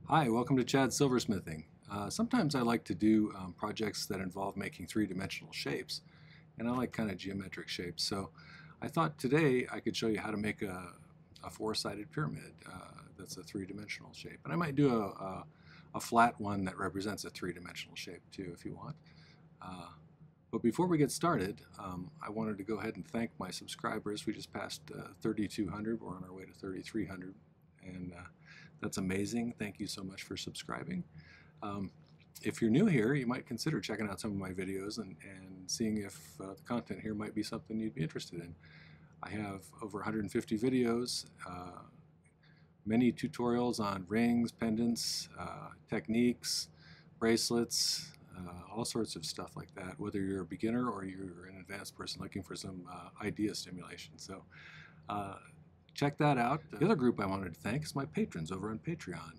Hi, welcome to Chad's Silversmithing. Sometimes I like to do projects that involve making three-dimensional shapes, and I like kind of geometric shapes. So I thought today I could show you how to make a four-sided pyramid that's a three-dimensional shape. And I might do a flat one that represents a three-dimensional shape too if you want. But before we get started, I wanted to go ahead and thank my subscribers. We just passed 3,200. We're on our way to 3,300. And that's amazing. Thank you so much for subscribing. If you're new here, you might consider checking out some of my videos and seeing if the content here might be something you'd be interested in. I have over 150 videos, many tutorials on rings, pendants, techniques, bracelets, all sorts of stuff like that, whether you're a beginner or you're an advanced person looking for some idea stimulation. So check that out. The other group I wanted to thank is my patrons over on Patreon.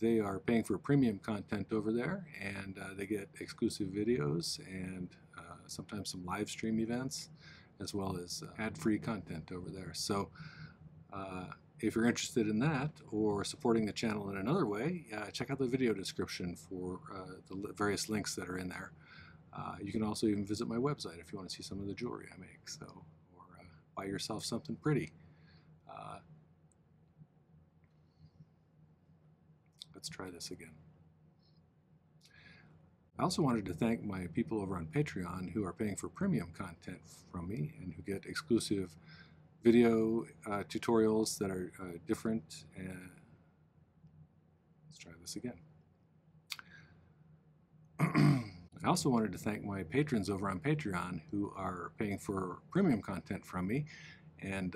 They are paying for premium content over there, and they get exclusive videos and sometimes some live stream events, as well as ad-free content over there. So if you're interested in that or supporting the channel in another way, check out the video description for the various links that are in there. You can also even visit my website if you want to see some of the jewelry I make, so, or buy yourself something pretty. Let's try this again. I also wanted to thank my people over on Patreon who are paying for premium content from me and who get exclusive video tutorials that are different. And let's try this again. I also wanted to thank my patrons over on Patreon who are paying for premium content from me and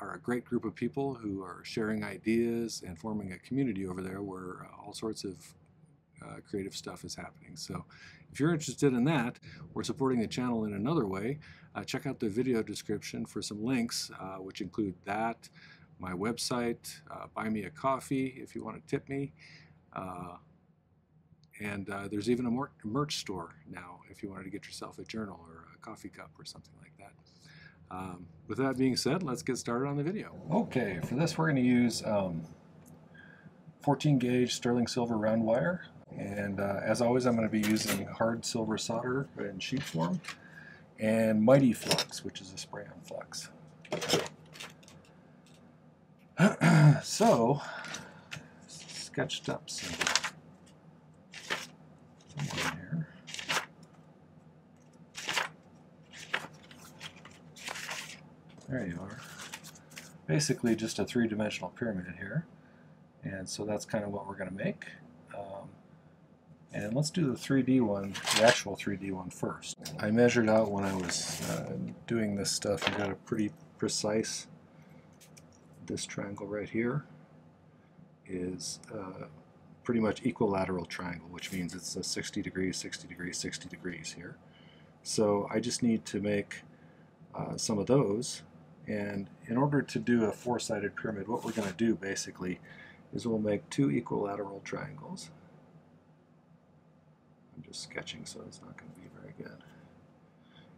are a great group of people who are sharing ideas and forming a community over there where all sorts of creative stuff is happening. So if you're interested in that or supporting the channel in another way, check out the video description for some links which include that, my website, buy me a coffee if you want to tip me, and there's even a merch store now if you wanted to get yourself a journal or a coffee cup or something like that. With that being said, let's get started on the video. Okay, for this we're going to use 14 gauge sterling silver round wire, and as always I'm going to be using hard silver solder in sheet form and My-T-Flux, which is a spray-on flux. So, sketched up somewhere here. There you are. Basically just a three-dimensional pyramid here. And so that's kind of what we're going to make. And let's do the 3D one, the actual 3D one first. I measured out when I was doing this stuff and got a pretty precise. This triangle right here is pretty much equilateral triangle, which means it's a 60 degrees, 60 degrees, 60 degrees here. So I just need to make some of those. And in order to do a four-sided pyramid, what we're going to do basically is we'll make two equilateral triangles. I'm just sketching, so it's not going to be very good.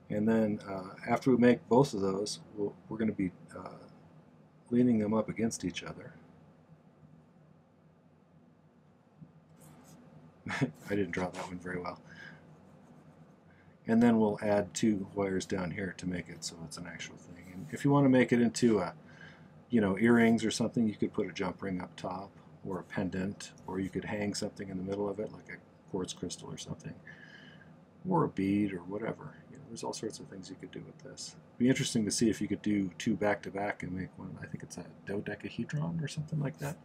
And then after we make both of those, we're going to be leaning them up against each other. I didn't draw that one very well. And then we'll add two wires down here to make it so it's an actual thing. And if you want to make it into a, earrings or something, you could put a jump ring up top or a pendant, or you could hang something in the middle of it like a quartz crystal or something, or a bead or whatever. There's all sorts of things you could do with this. It'd be interesting to see if you could do two back to back and make one. I think it's a dodecahedron or something like that.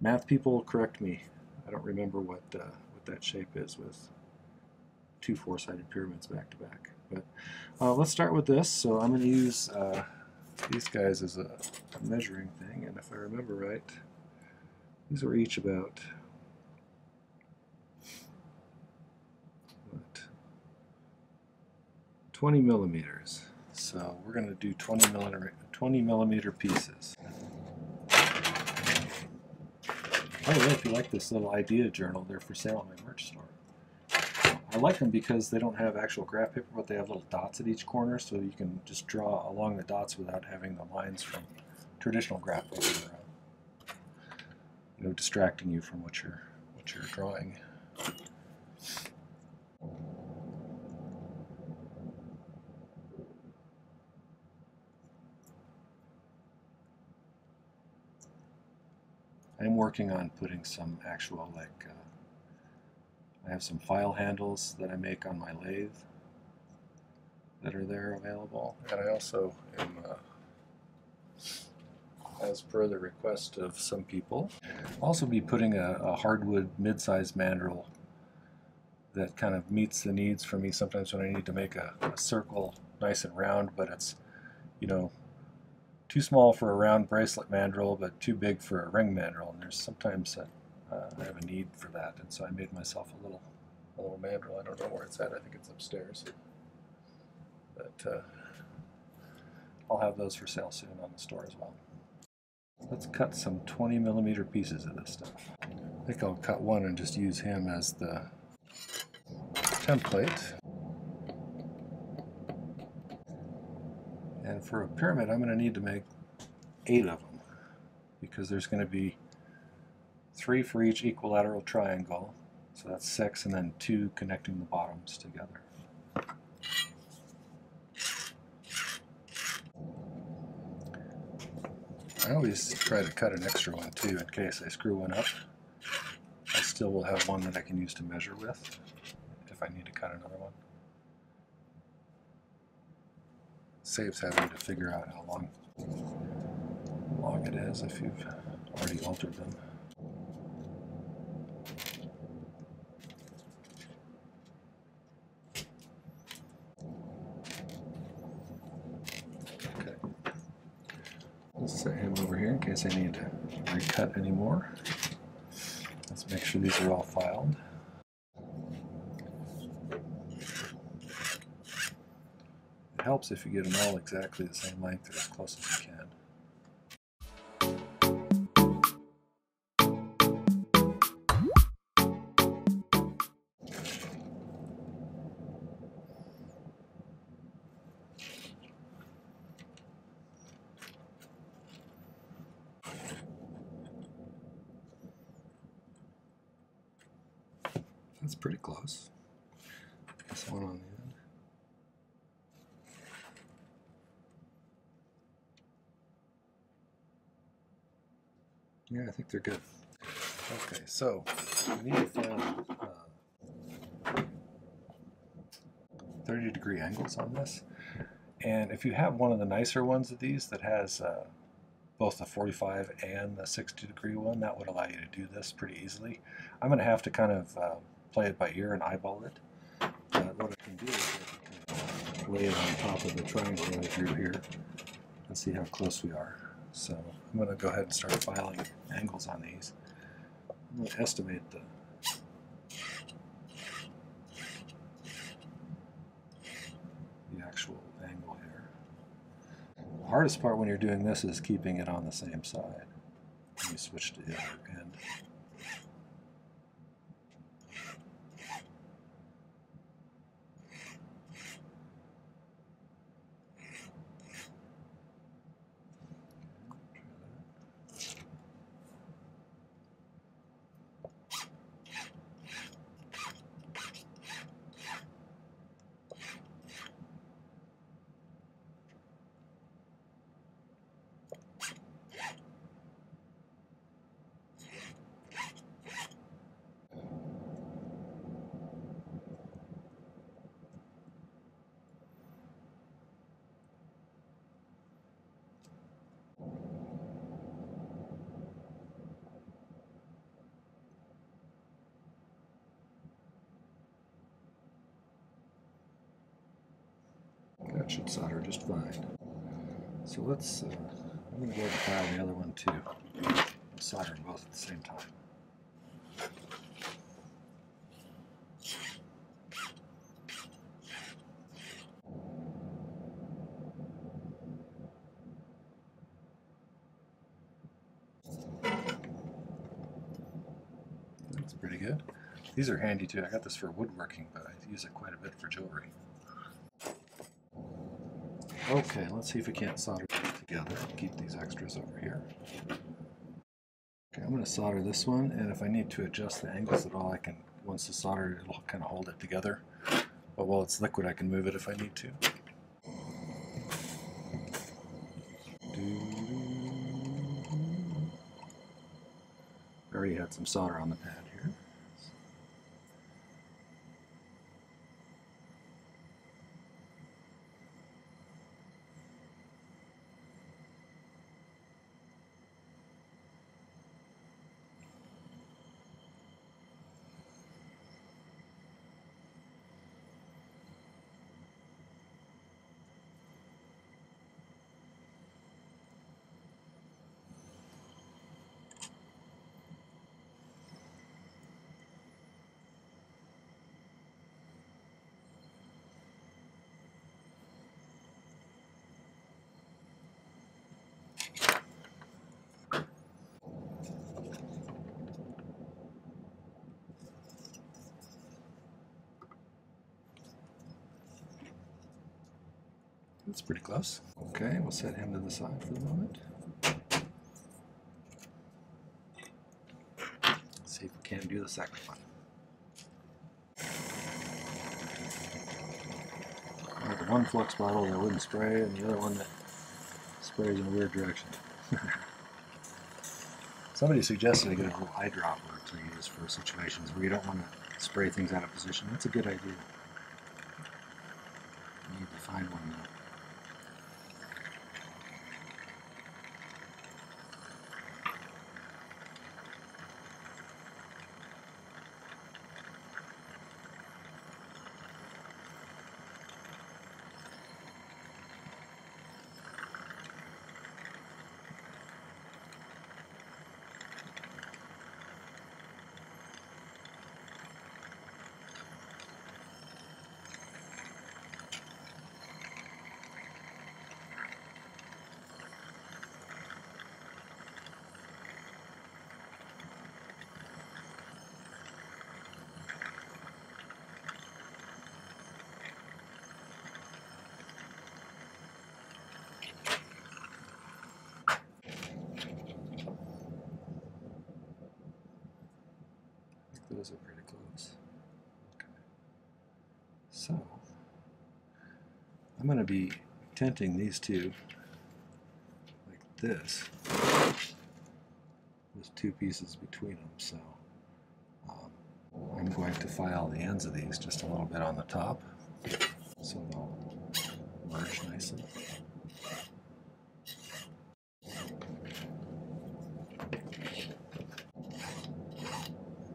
Math people, correct me. I don't remember what that shape is with two four-sided pyramids back to back. But let's start with this. So I'm going to use these guys as a measuring thing, and if I remember right, these were each about 20 millimeters. So we're going to do 20 millimeter pieces. By the way, if you like this little idea journal, they're for sale in my merch store. I like them because they don't have actual graph paper, but they have little dots at each corner, so you can just draw along the dots without having the lines from traditional graph paper. distracting you from what you're drawing. I'm working on putting some actual, I have some file handles that I make on my lathe that are there available, and I also am, as per the request of some people, also be putting a hardwood mid-size mandrel that kind of meets the needs for me sometimes when I need to make a circle nice and round, but it's, too small for a round bracelet mandrel, but too big for a ring mandrel. And there's sometimes that I have a need for that, and so I made myself a little mandrel. I don't know where it's at. I think it's upstairs. But I'll have those for sale soon on the store as well. Let's cut some 20mm pieces of this stuff. I think I'll cut one and just use him as the template. And for a pyramid, I'm going to need to make 8 of them, because there's going to be 3 for each equilateral triangle, so that's 6, and then 2 connecting the bottoms together. I always try to cut an extra one too, in case I screw one up. I still will have one that I can use to measure with if I need to cut another one. Saves having to figure out how long it is if you've already altered them. Okay. Let's set him over here in case I need to recut any more. Let's make sure these are all filed. It helps if you get them all exactly the same length or as close as you can. That's pretty close. This one on the end. Yeah, I think they're good. Okay, so we need to find 30-degree angles on this. And if you have one of the nicer ones of these that has both the 45 and the 60-degree one, that would allow you to do this pretty easily. I'm going to have to kind of play it by ear and eyeball it. What I can do is I can lay it on top of the triangle I drew here and see how close we are. So I'm going to go ahead and start filing angles on these. I'm going to estimate the actual angle here. The hardest part when you're doing this is keeping it on the same side. Let me switch to the other end. That should solder just fine. So let's, I'm going to go ahead and file the other one too. I'll solder them both at the same time. That's pretty good. These are handy too. I got this for woodworking, but I use it quite a bit for jewelry. Okay, let's see if we can't solder these together. Keep these extras over here. Okay, I'm going to solder this one, and if I need to adjust the angles at all, I can, once it's soldered, it'll kind of hold it together. But while it's liquid, I can move it if I need to. I already had some solder on the pad here. That's pretty close. Okay, we'll set him to the side for the moment. See if we can do the second one. I have one flux bottle that wouldn't spray, and the other one that sprays in a weird direction. Somebody suggested I get a little eye dropper to use for situations where you don't want to spray things out of position. That's a good idea. I need to find one now. Those are pretty close. Okay. So, I'm going to be tinting these two like this with two pieces between them. So, I'm going to file the ends of these just a little bit on the top so they'll merge nicely.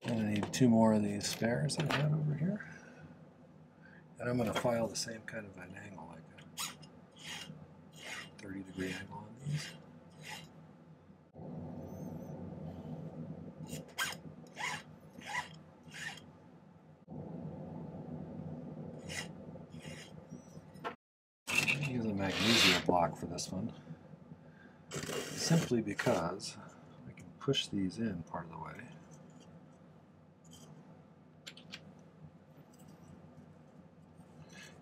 And I need two more of these spares I've got over here. And I'm going to file the same kind of an angle, like a 30-degree angle on these. I'm going to use a magnesia block for this one, simply because I can push these in part of the way.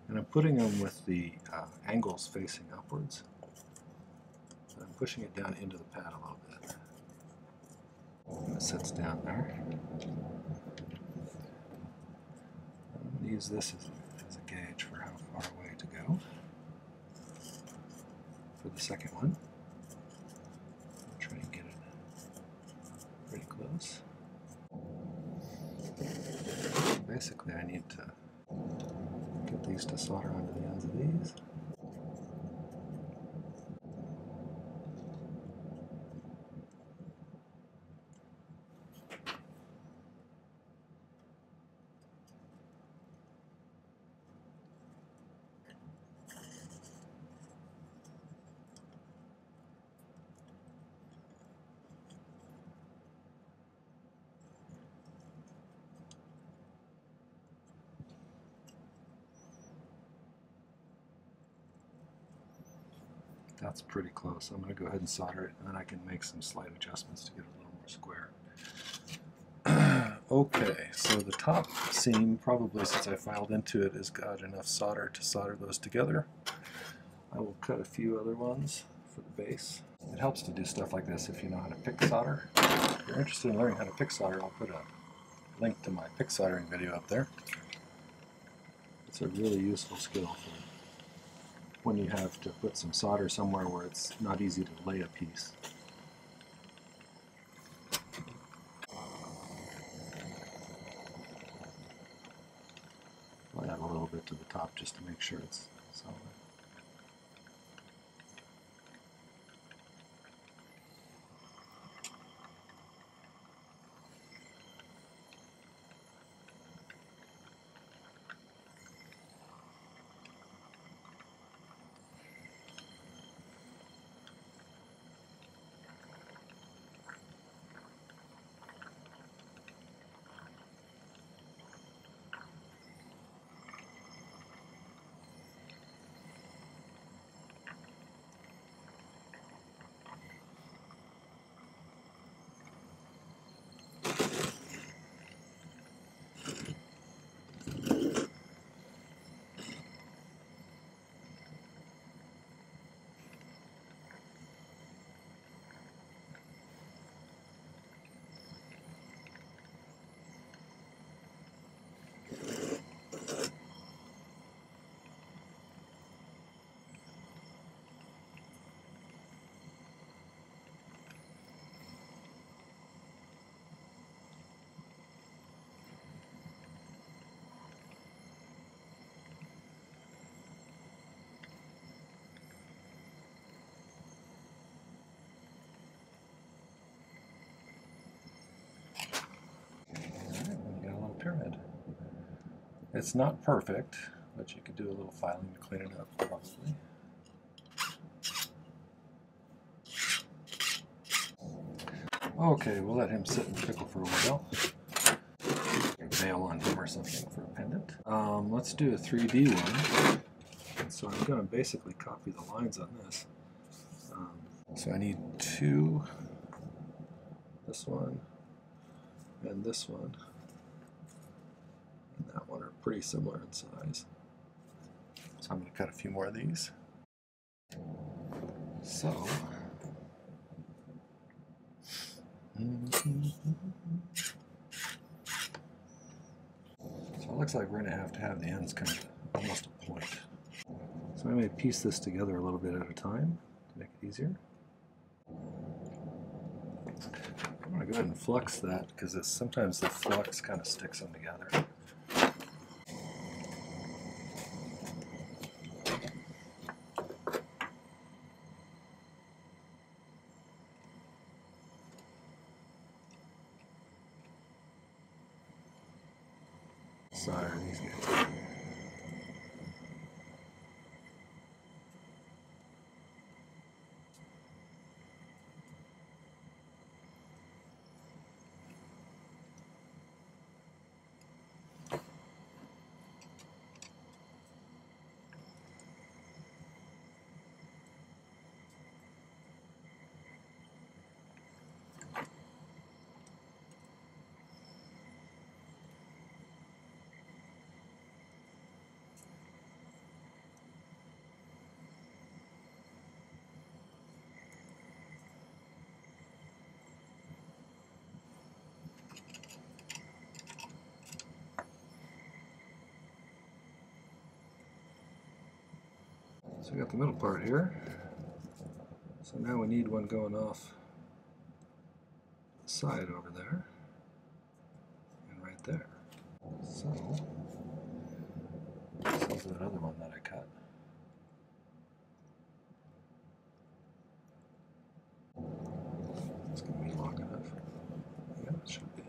And I'm putting them with the angles facing upwards. And I'm pushing it down into the pad a little bit. And it sits down there. I'm going to use this as a gauge for how far away to go for the second one. I'll try and get it pretty close. Basically, I need to get these to solder onto the ends of these. That's pretty close. I'm going to go ahead and solder it, and then I can make some slight adjustments to get it a little more square. Okay, so the top seam, probably since I filed into it, has got enough solder to solder those together. I will cut a few other ones for the base. It helps to do stuff like this if you know how to pick solder. If you're interested in learning how to pick solder, I'll put a link to my pick soldering video up there. It's a really useful skill for when you have to put some solder somewhere where it's not easy to lay a piece. I'll add a little bit to the top just to make sure it's solid. Pyramid. It's not perfect, but you could do a little filing to clean it up, probably. Okay, we'll let him sit and pickle for a while. Nail on him or something for a pendant. Let's do a 3D one. So I'm going to basically copy the lines on this. So I need two, this one, and this one. And that one are pretty similar in size. So I'm going to cut a few more of these. So it looks like we're going to have the ends kind of almost a point. So I'm going to piece this together a little bit at a time to make it easier. I'm going to go ahead and flux that because sometimes the flux kind of sticks them together. Sorry, these guys. So we got the middle part here. So now we need one going off the side over there and right there. So this is that other one that I cut. It's going to be long enough. Yeah, it should be.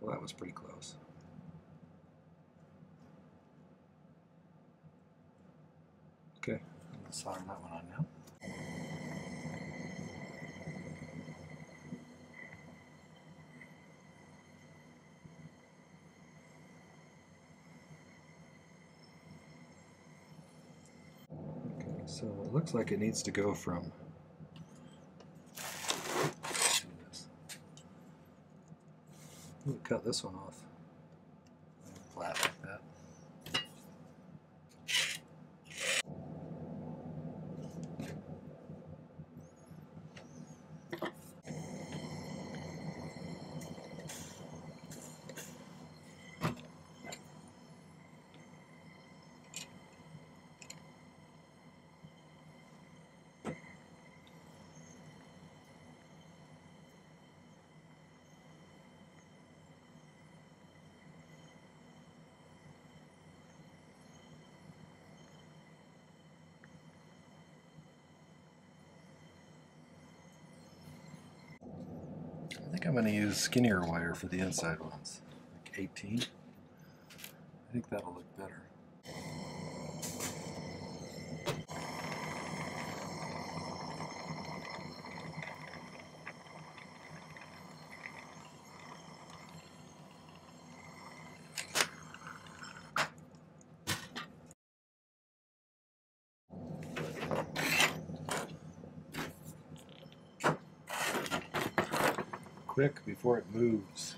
Well, that was pretty close. Okay, let's solder that one on now. Okay, so it looks like it needs to go from cut this one off I'm going to use skinnier wire for the inside ones, like 18. I think that'll look better. Quick before it moves.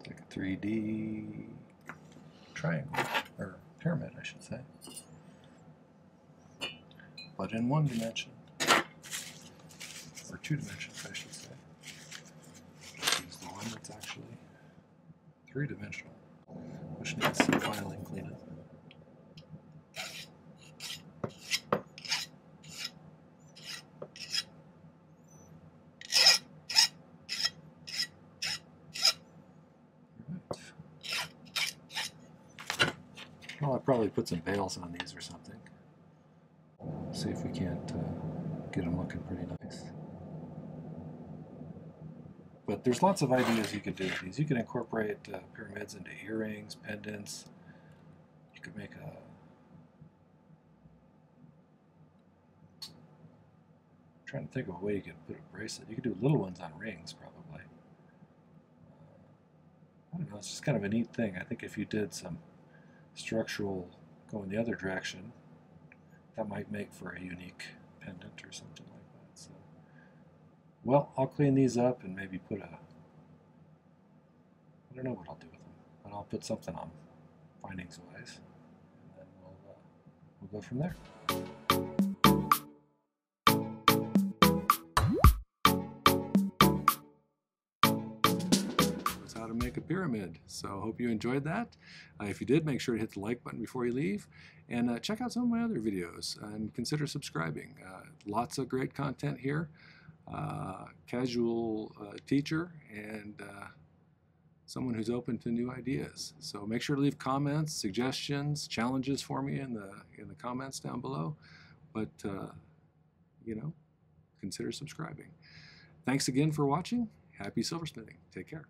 Like a 3D triangle, or pyramid, I should say, but in one dimension, or 2 dimensions, I should say. Use the one that's actually 3-dimensional, which needs some filing cleanup. Well, I'll probably put some bails on these or something. See if we can't get them looking pretty nice. But there's lots of ideas you could do with these. You can incorporate pyramids into earrings, pendants. You could make a... I'm trying to think of a way you could put a bracelet. You could do little ones on rings, probably. I don't know, it's just kind of a neat thing. I think if you did some structural going the other direction, that might make for a unique pendant or something like that. So, well, I'll clean these up and maybe put a, I don't know what I'll do with them, but I'll put something on findings wise, and then we'll go from there. How to make a pyramid. So I hope you enjoyed that. If you did, make sure to hit the like button before you leave, and check out some of my other videos and consider subscribing. Lots of great content here. Casual teacher and someone who's open to new ideas. So make sure to leave comments, suggestions, challenges for me in the comments down below. But you know, consider subscribing. Thanks again for watching. Happy silversmithing. Take care.